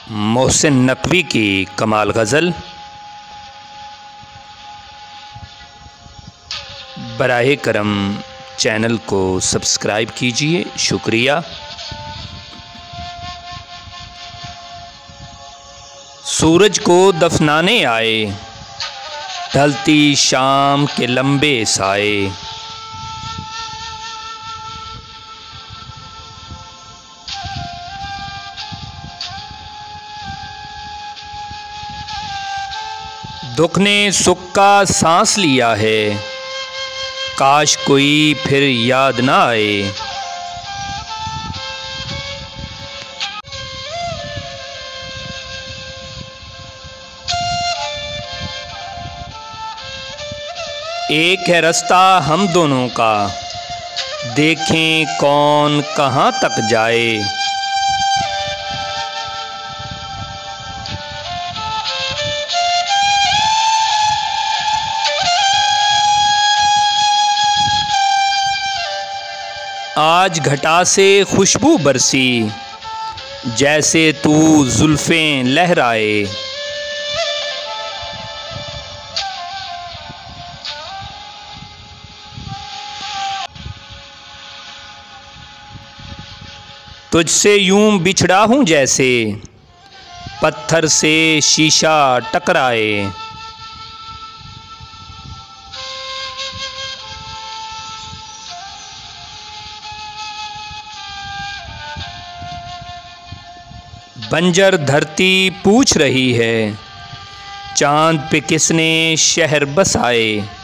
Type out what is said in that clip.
मोहसिन नकवी की कमाल गज़ल। बराए करम चैनल को सब्सक्राइब कीजिए, शुक्रिया। सूरज को दफनाने आए, ढलती शाम के लंबे साए। दुख ने सुख का सांस लिया है, काश कोई फिर याद ना आए। एक है रास्ता हम दोनों का, देखें कौन कहाँ तक जाए। आज घटा से खुशबू बरसी, जैसे तू जुल्फ़ें लहराए। तुझसे यूं बिछड़ा हूँ जैसे पत्थर से शीशा टकराए। बंजर धरती पूछ रही है, चांद पे किसने शहर बसाए।